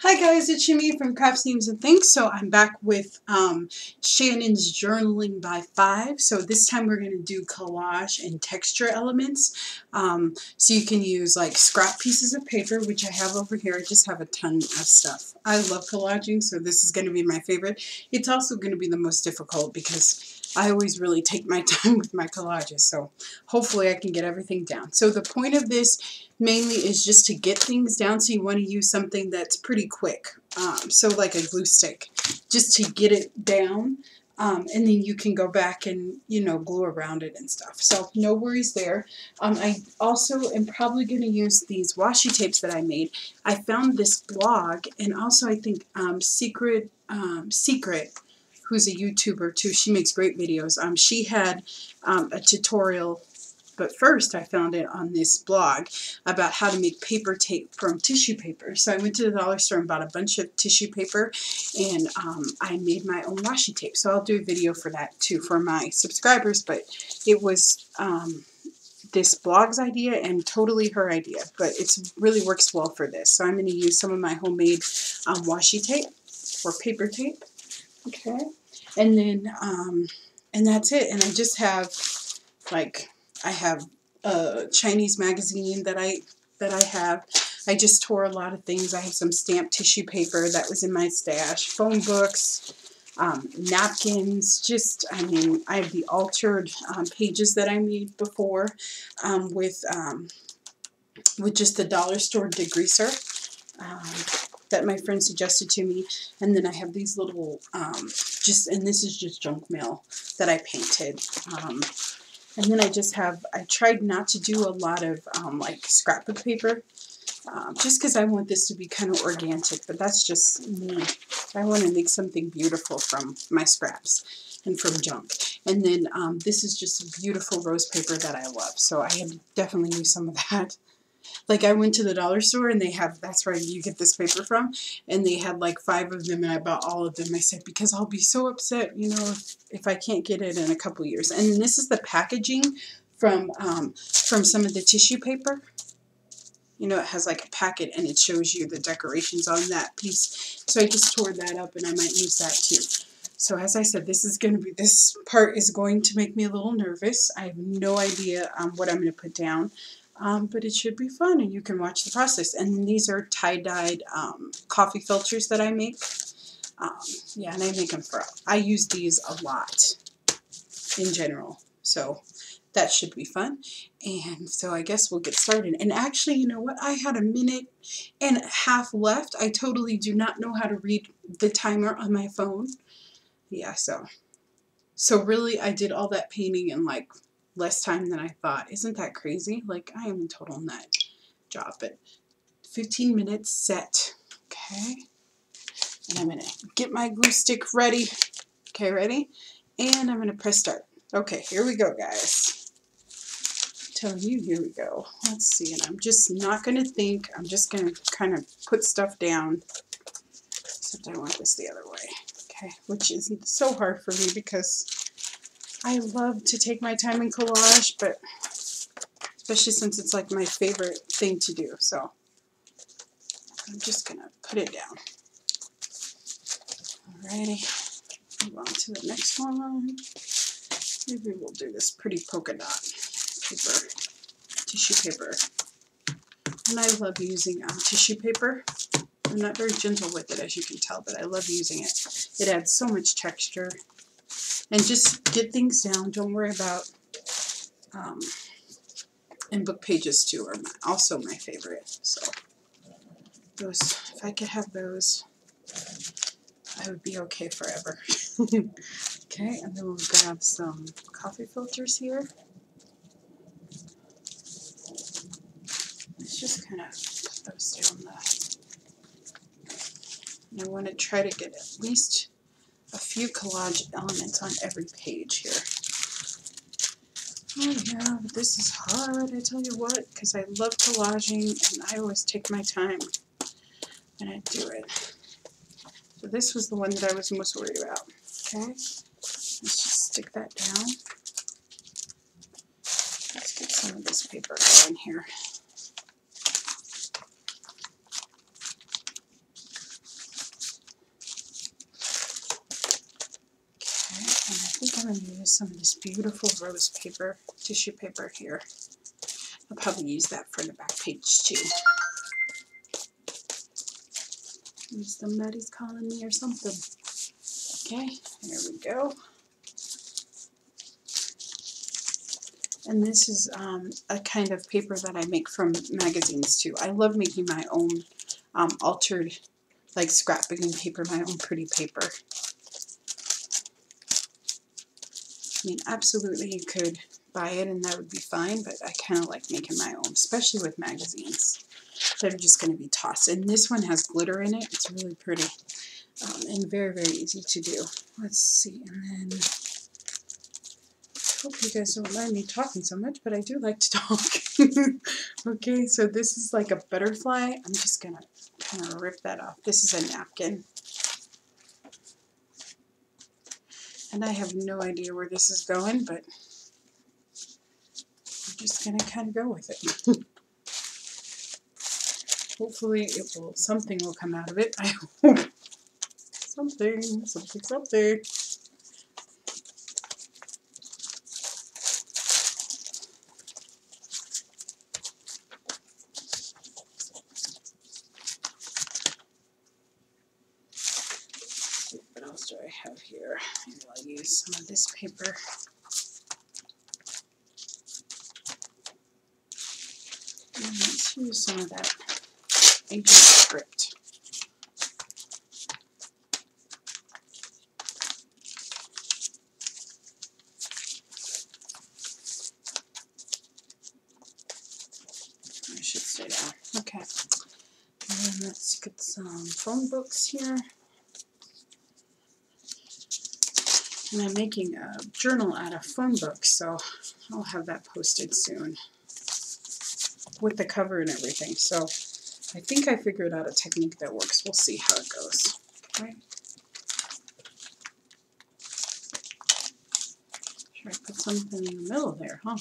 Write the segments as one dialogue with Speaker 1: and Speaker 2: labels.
Speaker 1: Hi guys, it's Shimmy from Crafts, Names, and Things. So I'm back with Shannon's Journaling by 5. So this time we're going to do collage and texture elements. So you can use like scrap pieces of paper, which I have over here. I just have a ton of stuff. I love collaging, so this is going to be my favorite. It's also going to be the most difficult because I always really take my time with my collages. So hopefully I can get everything down. So the point of this mainly is just to get things down, so you want to use something that's pretty quick, so like a glue stick, just to get it down, and then you can go back and glue around it and stuff. So no worries there. I also am probably going to use these washi tapes that I made. I found this blog, and also I think Secret, who's a YouTuber too, she makes great videos. She had a tutorial. But first, I found it on this blog about how to make paper tape from tissue paper. So I went to the dollar store and bought a bunch of tissue paper, and I made my own washi tape. So I'll do a video for that too for my subscribers. But it was this blog's idea and totally her idea. But it really works well for this. So I'm going to use some of my homemade washi tape or paper tape. Okay, and then and that's it. And I just have like. I have a Chinese magazine that I have. I just tore a lot of things. I have some stamped tissue paper that was in my stash, phone books, napkins. Just, I mean, I have the altered pages that I made before with just the dollar store degreaser that my friend suggested to me. And then I have these little, and this is just junk mail that I painted. And then I tried not to do a lot of like scrapbook paper, just because I want this to be kind of organic, but that's just me. I want to make something beautiful from my scraps and from junk. And then this is just beautiful rose paper that I love, so I had to definitely use some of that. Like I went to the dollar store and that's where you get this paper from, and they had like 5 of them and I bought all of them. I said, because I'll be so upset, if I can't get it in a couple years. And then this is the packaging from some of the tissue paper. It has like a packet and it shows you the decorations on that piece. So I just tore that up and I might use that too. So as I said, this part is going to make me a little nervous. I have no idea what I'm going to put down. But it should be fun, and you can watch the process. And these are tie-dyed coffee filters that I make. Yeah, and I make them I use these a lot in general. So that should be fun. And so I guess we'll get started. And actually, you know what? I had a minute and a half left. I totally do not know how to read the timer on my phone. Yeah, so really I did all that painting in like less time than I thought. Isn't that crazy? Like, I am a total nut job. But 15 minutes set. Okay. And I'm going to get my glue stick ready. Okay, ready? And I'm going to press start. Okay, here we go, guys. I'm telling you, here we go. Let's see. And I'm just not going to think. I'm just going to kind of put stuff down. Except I want this the other way. Okay, which isn't so hard for me because I love to take my time in collage, but especially since it's like my favorite thing to do. So I'm just going to put it down. Alrighty, move on to the next one. Maybe we'll do this pretty polka dot paper, tissue paper. And I love using tissue paper. I'm not very gentle with it, as you can tell, but I love using it. It adds so much texture. And just get things down. Don't worry about, and book pages too are also my favorite. So those, if I could have those, I would be okay forever. Okay, and then we'll grab some coffee filters here. Let's just kind of put those down and I want to try to get at least a few collage elements on every page here. Oh yeah, but this is hard, I tell you what, because I love collaging and I always take my time when I do it. So this was the one that I was most worried about. Okay, let's just stick that down. Let's get some of this paper going here. think I'm going to use some of this beautiful rose paper, tissue paper here. I'll probably use that for the back page too. Somebody's calling me or something. Okay, there we go. And this is a kind of paper that I make from magazines too. I love making my own altered, like scrapbooking paper, my own pretty paper. I mean, absolutely you could buy it and that would be fine, but I kind of like making my own, especially with magazines that are just going to be tossed. And this one has glitter in it. It's really pretty and very, very easy to do. Let's see, and then hope you guys don't mind me talking so much, but I do like to talk. Okay, so this is like a butterfly. I'm just going to kind of rip that off. This is a napkin. And I have no idea where this is going, but I'm just going to kind of go with it. Hopefully something will come out of it. I hope. Something. What else do I have here? Maybe I'll use some of this paper. And let's use some of that agent script. I should stay down. Okay. And then let's get some phone books here. And I'm making a journal out of phone books, so I'll have that posted soon with the cover and everything. So I think I figured out a technique that works. We'll see how it goes. Okay. Should I put something in the middle there, huh?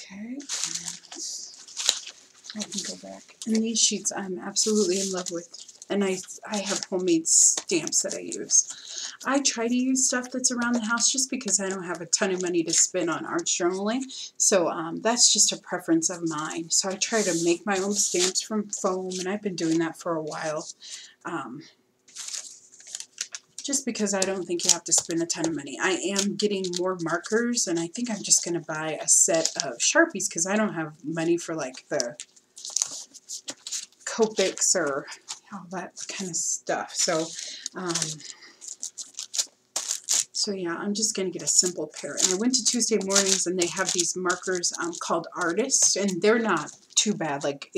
Speaker 1: Okay. I can go back. And these sheets I'm absolutely in love with. And I have homemade stamps that I use. I try to use stuff that's around the house just because I don't have a ton of money to spend on art journaling. So that's just a preference of mine. So I try to make my own stamps from foam, and I've been doing that for a while. Just because I don't think you have to spend a ton of money. I am getting more markers, and I think I'm just going to buy a set of Sharpies because I don't have money for like the Copics or all that kind of stuff. So yeah, I'm just going to get a simple pair. And I went to Tuesday Mornings, and they have these markers called Artist, and they're not too bad. Like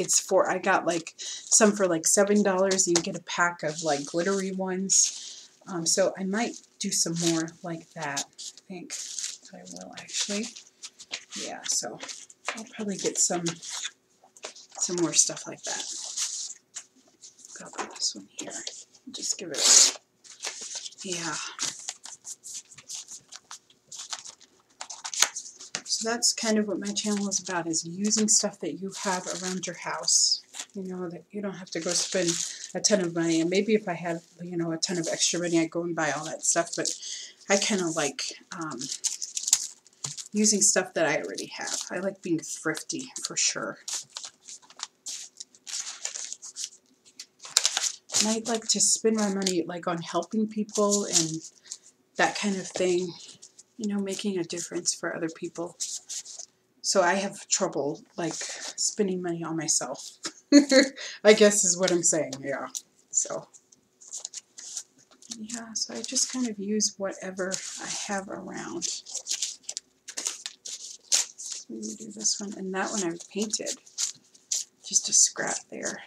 Speaker 1: I got like some for like $7. You get a pack of like glittery ones. So I might do some more like that. I think I will actually. Yeah, so I'll probably get some more stuff like that. I'll put this one here. Just give it yeah. So that's kind of what my channel is about, is using stuff that you have around your house. You know, that you don't have to go spend a ton of money. And maybe if I had, you know, a ton of extra money, I'd go and buy all that stuff. But I kind of like using stuff that I already have. I like being thrifty for sure. And I'd like to spend my money like on helping people and that kind of thing. You know, making a difference for other people. So I have trouble like spending money on myself. I guess is what I'm saying, yeah. So yeah, so I just kind of use whatever I have around. So let me do this one, and that one I painted. Just a scrap there.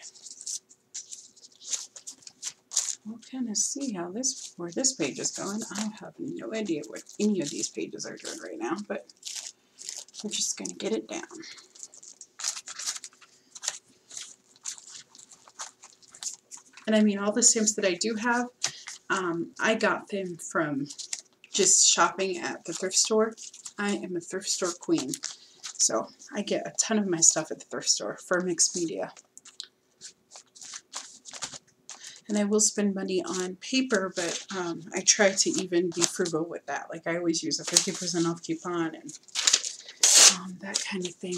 Speaker 1: We'll kind of see how where this page is going. I have no idea what any of these pages are doing right now, but we're just going to get it down. And I mean, all the stamps that I do have, I got them from just shopping at the thrift store. I am a thrift store queen. So I get a ton of my stuff at the thrift store for mixed media. And I will spend money on paper, but I try to even be frugal with that. Like I always use a 50% off coupon and that kind of thing.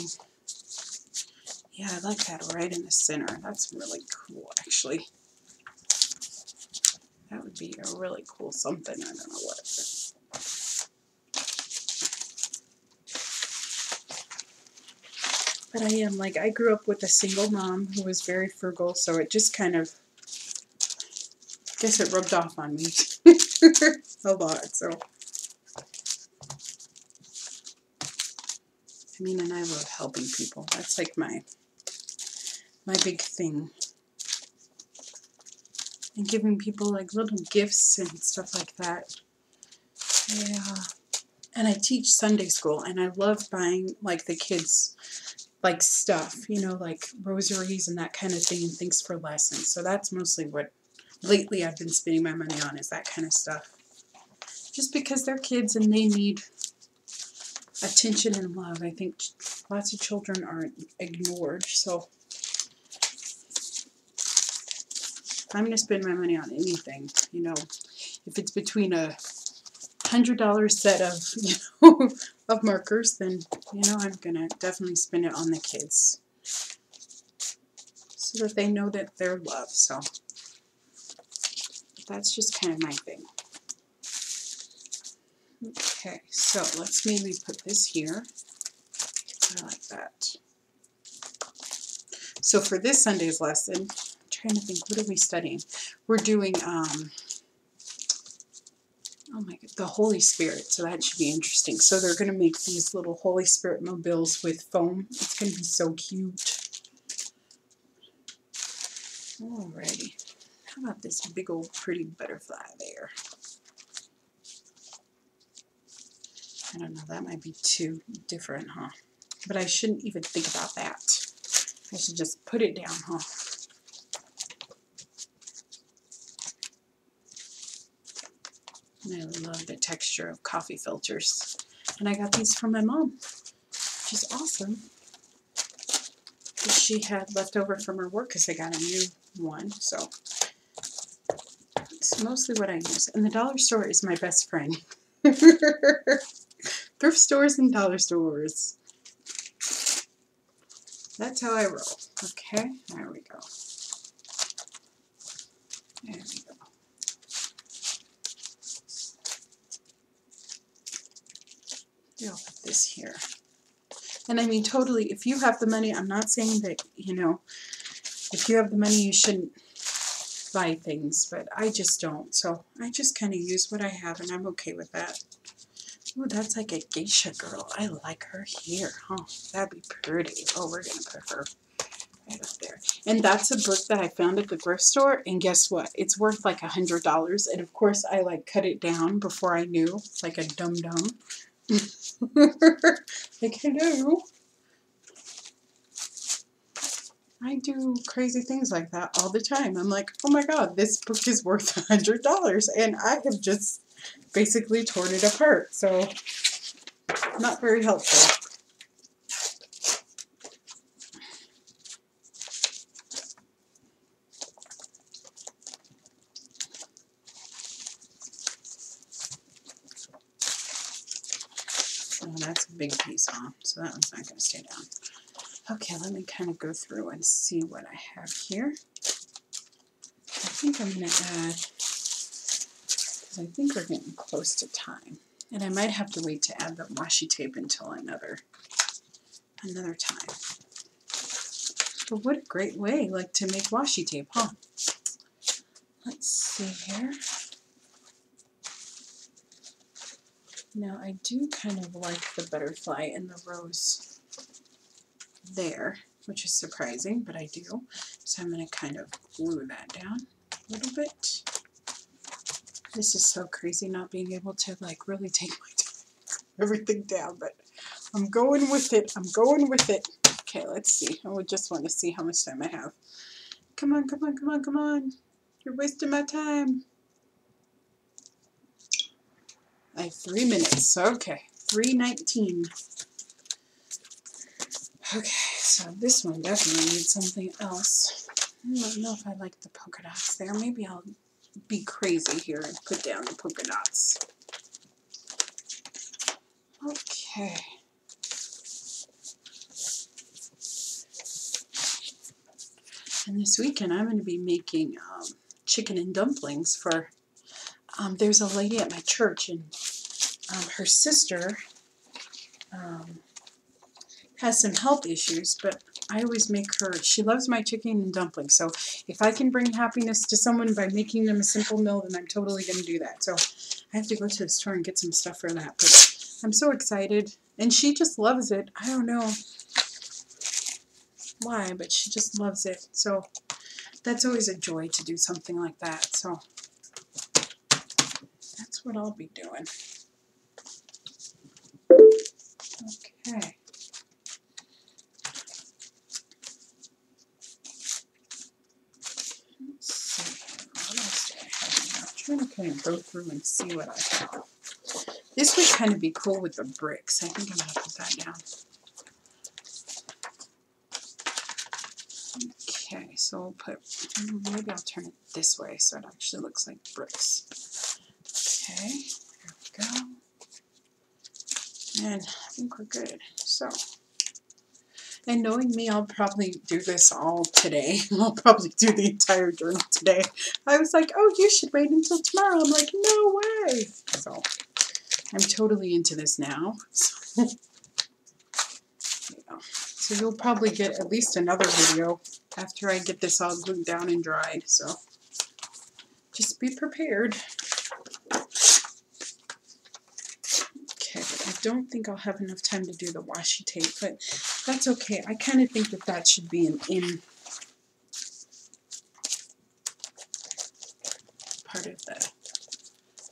Speaker 1: Yeah, I like that right in the center. That's really cool, actually. That would be a really cool something. I don't know what. But I am, like, I grew up with a single mom who was very frugal, so it just kind of, I guess it rubbed off on me a lot, so. I mean, and I love helping people. That's like my big thing. And giving people like little gifts and stuff like that. Yeah. And I teach Sunday school, and I love buying like the kids like stuff, you know, like rosaries and that kind of thing and things for lessons. So that's mostly what lately I've been spending my money on, is that kind of stuff. Just because they're kids and they need attention and love. I think lots of children are ignored, so if I'm going to spend my money on anything, you know, if it's between a $100 set of, you know, of markers, then, you know, I'm going to definitely spend it on the kids so that they know that they're loved. So that's just kind of my thing. Okay, so let's maybe put this here. I like that. So for this Sunday's lesson, I'm trying to think, what are we studying? We're doing, oh my God, the Holy Spirit. So that should be interesting. So they're going to make these little Holy Spirit mobiles with foam. It's going to be so cute. Alrighty. How about this big old pretty butterfly there? I don't know, that might be too different, huh? But I shouldn't even think about that. I should just put it down, huh? And I love the texture of coffee filters. And I got these from my mom, which is awesome. She had left over from her work because I got a new one, so it's mostly what I use. And the dollar store is my best friend. Thrift stores and dollar stores. That's how I roll. Okay, there we go. There we go. I'll put this here. And I mean, totally, if you have the money, I'm not saying that, you know, if you have the money, you shouldn't buy things, but I just don't. So I just kind of use what I have, and I'm okay with that. Ooh, that's like a geisha girl. I like her here, huh? That'd be pretty. Oh, we're going to put her right up there. And that's a book that I found at the thrift store, and guess what? It's worth like $100, and of course I like cut it down before I knew, like a dum-dum. Like, hello. I do crazy things like that all the time. I'm like, oh my God, this book is worth $100, and I have just basically torn it apart. So, not very helpful. Oh, that's a big piece, huh? So that one's not going to stay down. Okay, let me kind of go through and see what I have here. I think I'm going to add, because I think we're getting close to time. And I might have to wait to add the washi tape until another time. But what a great way, like, to make washi tape, huh? Let's see here. Now, I do kind of like the butterfly and the rose there, which is surprising, but I do. So I'm going to kind of glue that down a little bit. This is so crazy not being able to, like, really take my time, everything down, but I'm going with it. I'm going with it. Okay, let's see. I would just want to see how much time I have. Come on, come on, come on, come on. You're wasting my time. I have 3 minutes. Okay, 3:19. Okay, so this one definitely needs something else. I don't know if I like the polka dots there. Maybe I'll be crazy here and put down the polka dots. Okay. And this weekend I'm going to be making chicken and dumplings for, there's a lady at my church, and her sister has some health issues, but I always make her, she loves my chicken and dumplings, so if I can bring happiness to someone by making them a simple meal, then I'm totally going to do that. So I have to go to the store and get some stuff for that, but I'm so excited, and she just loves it. I don't know why, but she just loves it, so that's always a joy to do something like that. So that's what I'll be doing. Okay. Let's see. What else do I have here? I'm trying to kind of go through and see what I have. This would kind of be cool with the bricks. I think I'm going to put that down. Okay, so we'll put, maybe I'll turn it this way so it actually looks like bricks. Okay, there we go. And I think we're good. So, and knowing me, I'll probably do this all today. I'll probably do the entire journal today. I was like, oh, you should wait until tomorrow. I'm like, no way. So, I'm totally into this now. So, yeah. So you'll probably get at least another video after I get this all glued down and dried. So, just be prepared. Okay, but I don't think I'll have enough time to do the washi tape, but that's okay. I kind of think that that should be an in part of the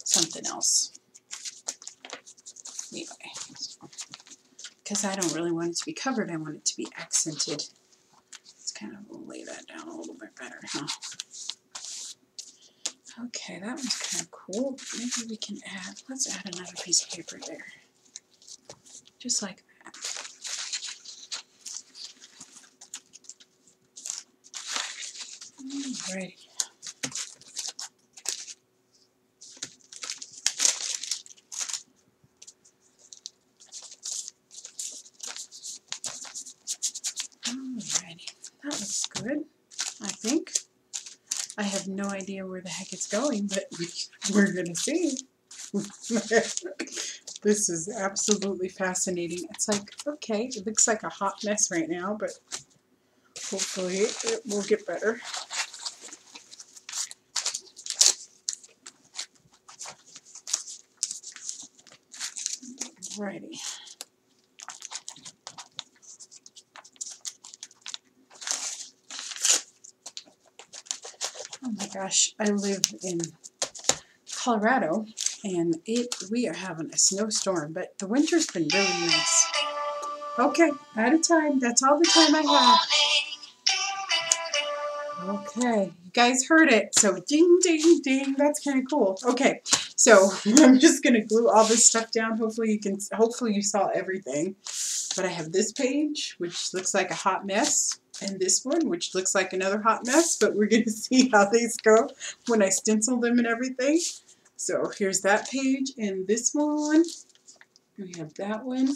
Speaker 1: something else. Anyway, because I don't really want it to be covered, I want it to be accented. Let's kind of lay that down a little bit better, huh? Okay, that one's kind of cool. Maybe we can add, let's add another piece of paper there. Just like that. Alrighty. Alrighty. That looks good, I think. I have no idea where the heck it's going, but we're going to see. This is absolutely fascinating. It's like, okay, it looks like a hot mess right now, but hopefully it will get better. Alrighty. Oh my gosh, I live in Colorado, and we are having a snowstorm, but the winter's been really nice. Okay, out of time. That's all the time I have. Okay, you guys heard it. So ding, ding, ding. That's kind of cool. Okay, so I'm just gonna glue all this stuff down. Hopefully you saw everything. But I have this page, which looks like a hot mess, and this one, which looks like another hot mess. But we're gonna see how these go when I stencil them and everything. So here's that page, and this one. We have that one,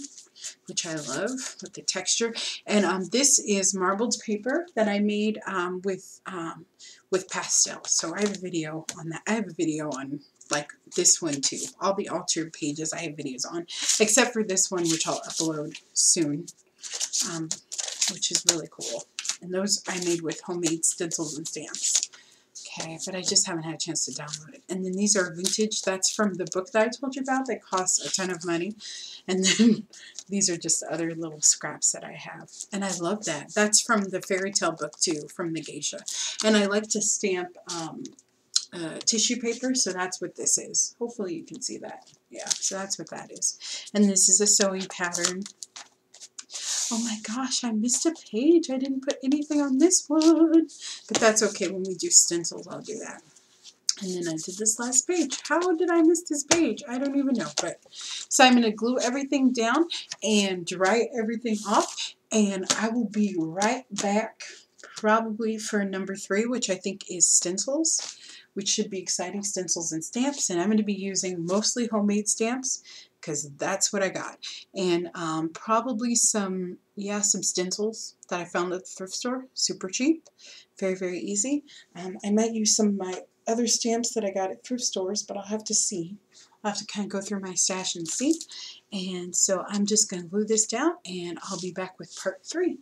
Speaker 1: which I love with the texture. And this is marbled paper that I made with pastel. So I have a video on that. I have a video on like this one too. All the altered pages I have videos on, except for this one, which I'll upload soon, which is really cool. And those I made with homemade stencils and stamps. Okay, but I just haven't had a chance to download it. And then these are vintage. That's from the book that I told you about that costs a ton of money. And then these are just other little scraps that I have. And I love that. That's from the fairy tale book too, from the geisha. And I like to stamp tissue paper, so that's what this is. Hopefully you can see that. Yeah, so that's what that is. And this is a sewing pattern. Oh my gosh, I missed a page. I didn't put anything on this one. But that's okay. When we do stencils, I'll do that. And then I did this last page. How did I miss this page? I don't even know. But so I'm going to glue everything down and dry everything off. And I will be right back probably for number 3, which I think is stencils, which should be exciting, stencils and stamps. And I'm going to be using mostly homemade stamps because that's what I got. And probably some stencils that I found at the thrift store, super cheap, very, very easy. I might use some of my other stamps that I got at thrift stores, but I'll have to see. I'll have to kind of go through my stash and see. And so I'm just going to glue this down, and I'll be back with part 3.